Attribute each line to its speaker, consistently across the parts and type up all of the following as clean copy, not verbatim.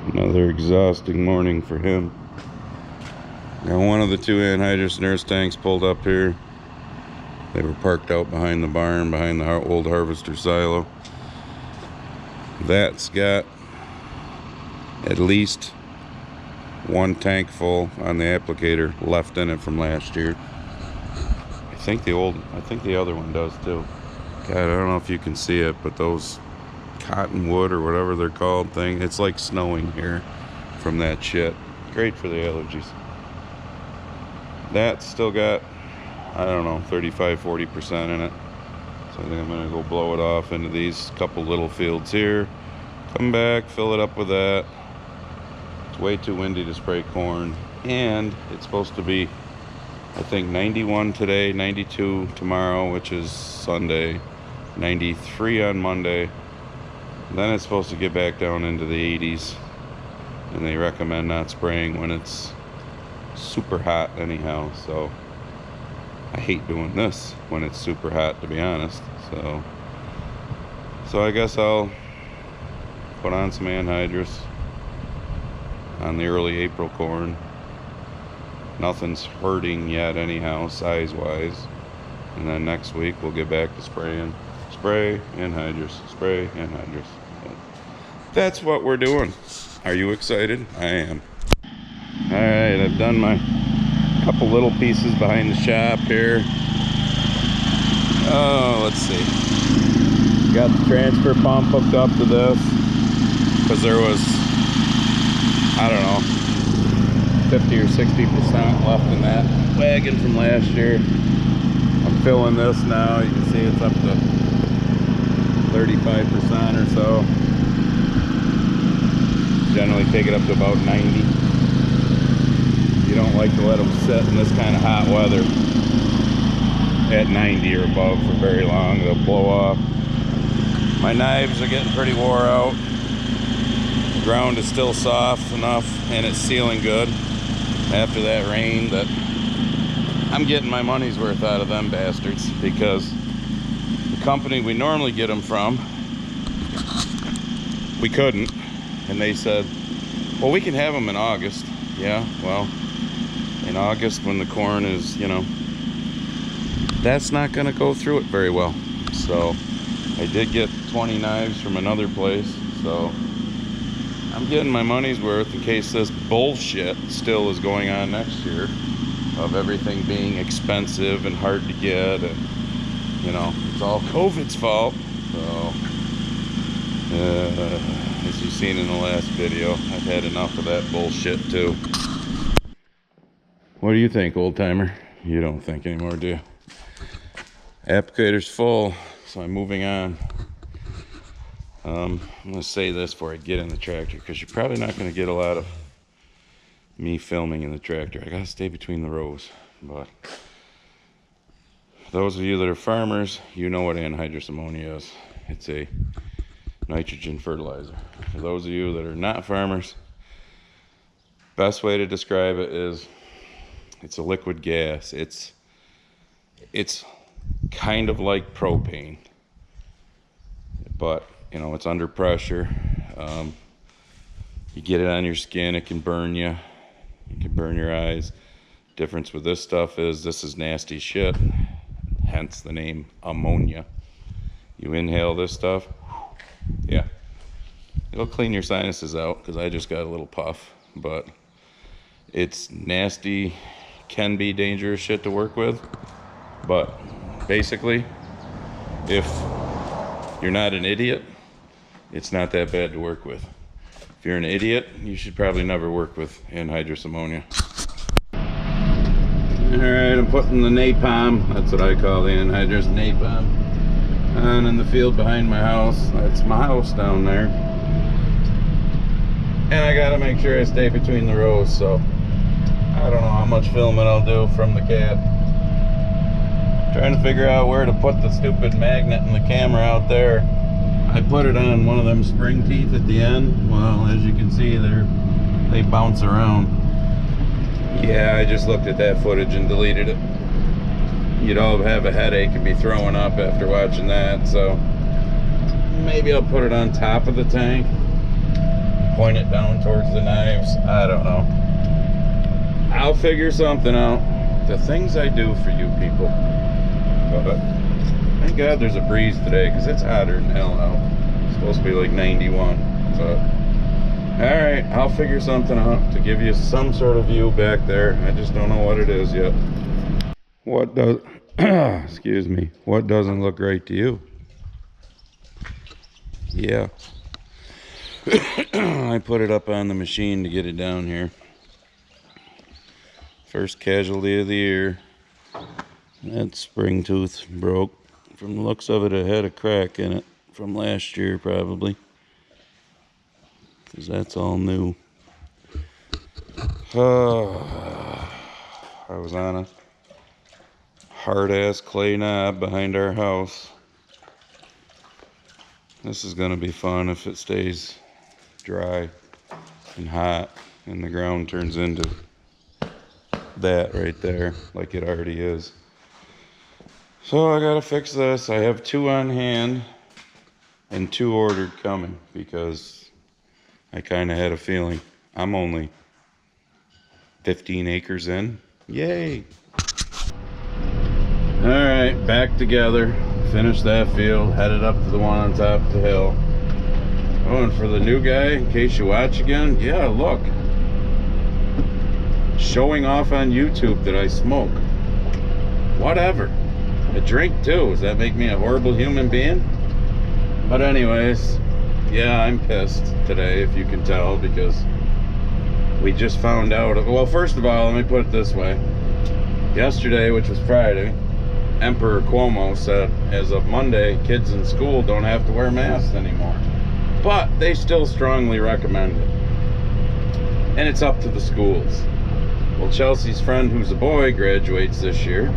Speaker 1: Another exhausting morning for him. Got one of the two anhydrous nurse tanks pulled up here. They were parked out behind the barn, behind the old harvester silo. That's got at least one tank full on the applicator left in it from last year. I think the other one does too. God, I don't know if you can see it, but those cottonwood or whatever they're called thing, it's like snowing here from that shit. Great for the allergies. That's still got, I don't know, 35-40% in it. So I think I'm gonna go blow it off into these couple little fields here, come back, fill it up with that. It's way too windy to spray corn, and it's supposed to be, I think, 91 today, 92 tomorrow, which is Sunday, 93 on Monday. Then it's supposed to get back down into the 80s, and they recommend not spraying when it's super hot anyhow. So I hate doing this when it's super hot, to be honest. So I guess I'll put on some anhydrous on the early April corn. Nothing's hurting yet anyhow, size wise. And then next week we'll get back to spraying. Spray anhydrous, spray anhydrous. That's what we're doing. Are you excited? I am. Alright, I've done my couple little pieces behind the shop here. Oh, let's see. Got the transfer pump hooked up to this because there was, I don't know, 50 or 60% left in that wagon from last year. I'm filling this now. You can see it's up to 35% or so. Generally take it up to about 90. You don't like to let them sit in this kind of hot weather at 90 or above for very long. They'll blow off. My knives are getting pretty wore out. The ground is still soft enough and it's sealing good after that rain that I'm getting my money's worth out of them bastards, because the company we normally get them from, we couldn't, and they said, well, we can have them in August. Yeah, well, in August when the corn is, you know, that's not going to go through it very well. So I did get 20 knives from another place, so I'm getting my money's worth in case this bullshit still is going on next year of everything being expensive and hard to get, and you know, it's all COVID's fault. So as you've seen in the last video, I've had enough of that bullshit too. What do you think, old timer? You don't think anymore, do you? Applicator's full, so I'm moving on. I'm gonna say this before I get in the tractor, because you're probably not gonna get a lot of me filming in the tractor. I gotta stay between the rows. But for those of you that are farmers, you know what anhydrous ammonia is. It's a nitrogen fertilizer. For those of you that are not farmers, best way to describe it is it's a liquid gas. It's kind of like propane, but you know, it's under pressure. You get it on your skin, it can burn you. It can burn your eyes. Difference with this stuff is this is nasty shit, hence the name ammonia. You inhale this stuff, yeah, it'll clean your sinuses out, because I just got a little puff, but it's nasty, can be dangerous shit to work with. But basically, if you're not an idiot, it's not that bad to work with. If you're an idiot, you should probably never work with anhydrous ammonia. Alright, I'm putting the napalm, that's what I call the anhydrous napalm, on in the field behind my house. That's my house down there. And I gotta make sure I stay between the rows, so I don't know how much filming I'll do from the cab. Trying to figure out where to put the stupid magnet in the camera out there. I put it on one of them spring teeth at the end. Well, as you can see, they bounce around. Yeah, I just looked at that footage and deleted it. You'd all have a headache and be throwing up after watching that, so maybe I'll put it on top of the tank. point it down towards the knives. I don't know. I'll figure something out. The things I do for you people. But thank God there's a breeze today, because it's hotter than hell out. It's supposed to be like 91. But alright, I'll figure something out to give you some sort of view back there. I just don't know what it is yet. What does excuse me, what doesn't look right to you? Yeah. I put it up on the machine to get it down here. First casualty of the year. That spring tooth broke. From the looks of it, it had a crack in it from last year probably, because that's all new. I was on a hard-ass clay knob behind our house. This is gonna be fun if it stays dry and hot and the ground turns into that right there like it already is. So I gotta fix this. I have 2 on hand and 2 ordered coming, because I kind of had a feeling. I'm only 15 acres in. Yay! Alright, back together. Finished that field, headed up to the one on top of the hill. Oh, and for the new guy, in case you watch again, yeah, look. Showing off on YouTube that I smoke. Whatever. I drink too. Does that make me a horrible human being? But anyways, yeah, I'm pissed today, if you can tell, because we just found out. Well, first of all, let me put it this way. Yesterday, which was Friday, Emperor Cuomo said, as of Monday, kids in school don't have to wear masks anymore. But they still strongly recommend it. And it's up to the schools. Well, Chelsea's friend, who's a boy, graduates this year.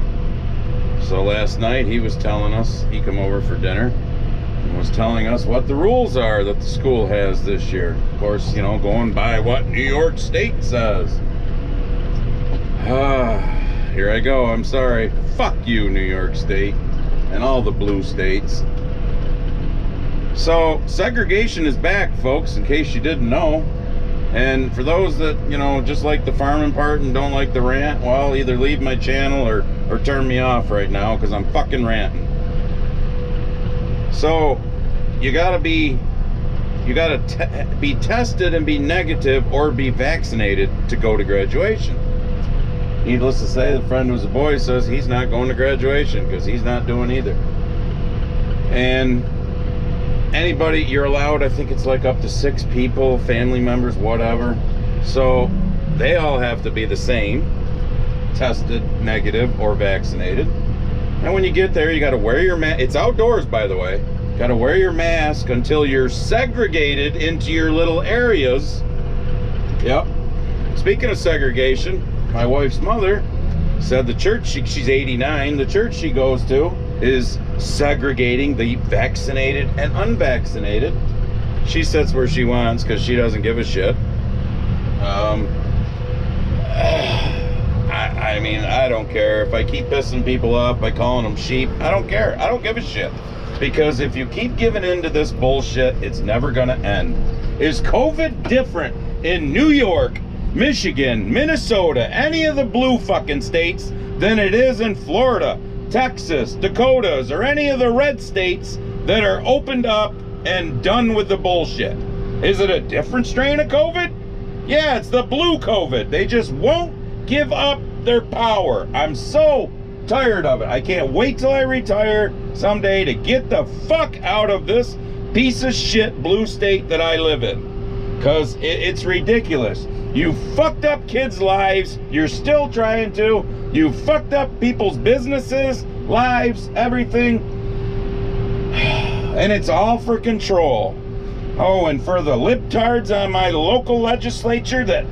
Speaker 1: So last night he was telling us, he come over for dinner and was telling us what the rules are that the school has this year. Of course, you know, going by what New York State says. Here I go, I'm sorry. Fuck you, New York State, and all the blue states. So, segregation is back, folks, in case you didn't know. And for those that, you know, just like the farming part and don't like the rant, well, either leave my channel or turn me off right now, because I'm fucking ranting. So, you gotta be tested and be negative or be vaccinated to go to graduation. Needless to say, the friend who's a boy says he's not going to graduation because he's not doing either. And anybody, you're allowed, I think it's like up to 6 people, family members, whatever. So they all have to be the same, tested, negative, or vaccinated. And when you get there, you got to wear your mask. It's outdoors, by the way. Got to wear your mask until you're segregated into your little areas. Yep. Speaking of segregation, my wife's mother said the church, she's 89, the church she goes to is segregating the vaccinated and unvaccinated. She sits where she wants because she doesn't give a shit. I mean, I don't care. If I keep pissing people off by calling them sheep, I don't care. I don't give a shit. Because if you keep giving in to this bullshit, it's never gonna end. Is COVID different in New York, Michigan, Minnesota, any of the blue fucking states than it is in Florida, Texas, Dakotas, or any of the red states that are opened up and done with the bullshit? Is it a different strain of COVID? Yeah, it's the blue COVID. They just won't give up their power. I'm so tired of it. I can't wait till I retire someday to get the fuck out of this piece of shit blue state that I live in. Because it's ridiculous. You fucked up kids' lives. You're still trying to. You fucked up people's businesses, lives, everything. And it's all for control. Oh, and for the libtards on my local legislature that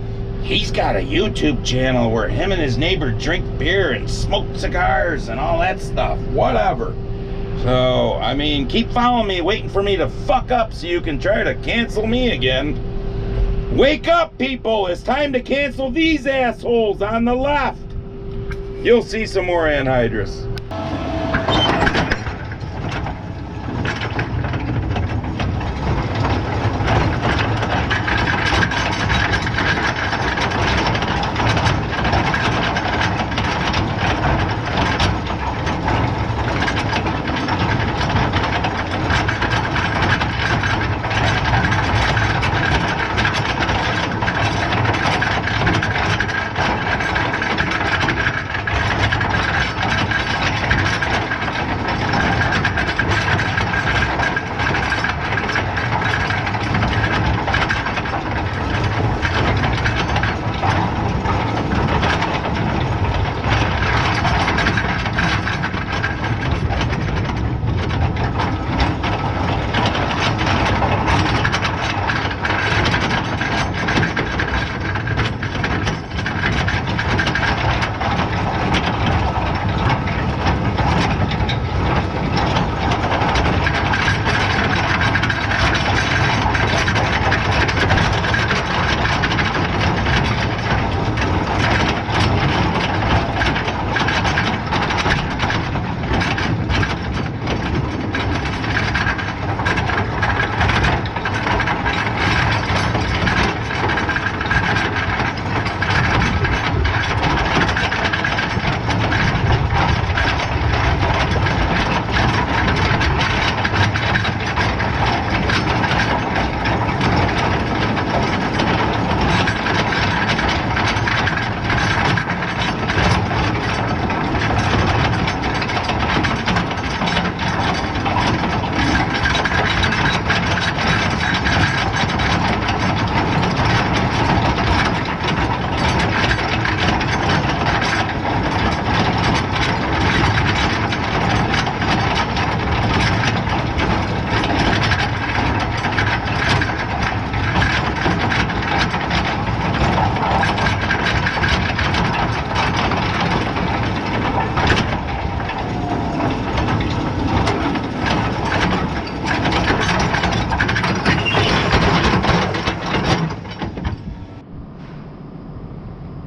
Speaker 1: he's got a YouTube channel where him and his neighbor drink beer and smoke cigars and all that stuff. Whatever. So, I mean, keep following me, waiting for me to fuck up so you can try to cancel me again. Wake up, people! It's time to cancel these assholes on the left. You'll see some more anhydrous.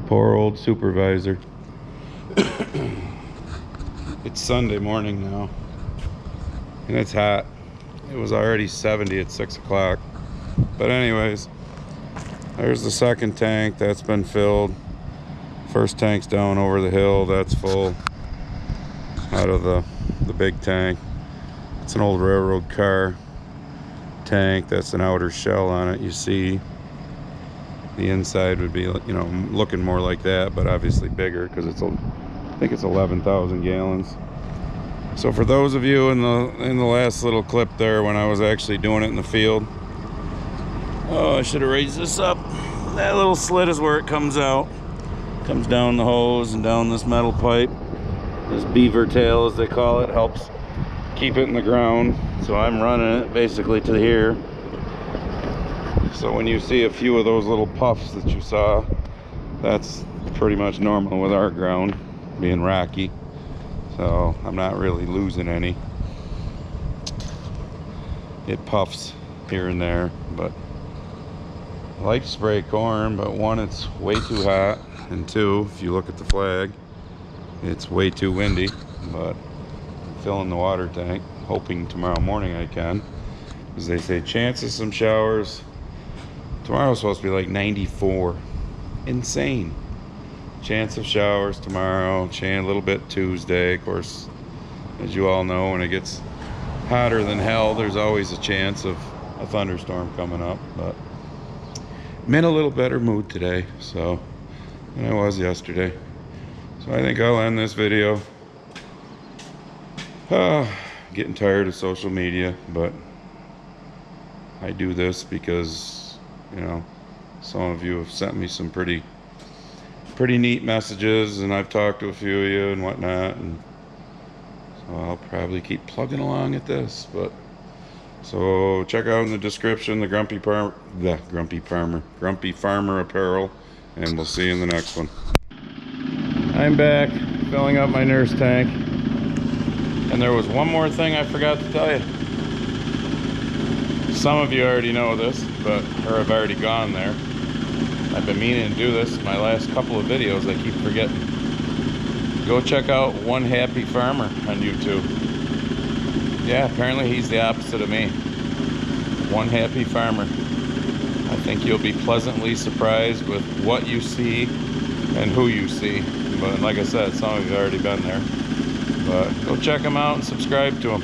Speaker 1: Poor old supervisor. It's Sunday morning now, and it's hot. It was already 70 at 6 o'clock. But anyways, there's the second tank that's been filled. First tank's down over the hill, that's full out of the big tank. It's an old railroad car tank. That's an outer shell on it. You see the inside would be, you know, looking more like that, but obviously bigger because it's, I think it's 11,000 gallons. So for those of you in the last little clip there when I was actually doing it in the field, oh, I should have raised this up. That little slit is where it comes out. Comes down the hose and down this metal pipe. This beaver tail, as they call it, helps keep it in the ground. So I'm running it basically to here. So when you see a few of those little puffs that you saw, that's pretty much normal with our ground being rocky. So I'm not really losing any. It puffs here and there, but I like to spray corn, but one, it's way too hot, and two, if you look at the flag, it's way too windy. But I'm filling the water tank, hoping tomorrow morning I can, because they say chance of some showers. Tomorrow's supposed to be like 94. Insane. Chance of showers tomorrow, a little bit Tuesday. Of course, as you all know, when it gets hotter than hell, there's always a chance of a thunderstorm coming up. But I'm in a little better mood today, so, than I was yesterday. So I think I'll end this video. Getting tired of social media, but I do this because, you know, some of you have sent me some pretty neat messages, and I've talked to a few of you and whatnot, and so I'll probably keep plugging along at this. But so check out in the description the Grumpy Farmer apparel, and we'll see you in the next one. I'm back filling up my nurse tank, and there was one more thing I forgot to tell you. Some of you already know this, or have already gone there. I've been meaning to do this in my last couple of videos. I keep forgetting. Go check out One Happy Farmer on YouTube. Yeah, apparently he's the opposite of me. One Happy Farmer. I think you'll be pleasantly surprised with what you see and who you see. But like I said, some of you have already been there. But go check him out and subscribe to him.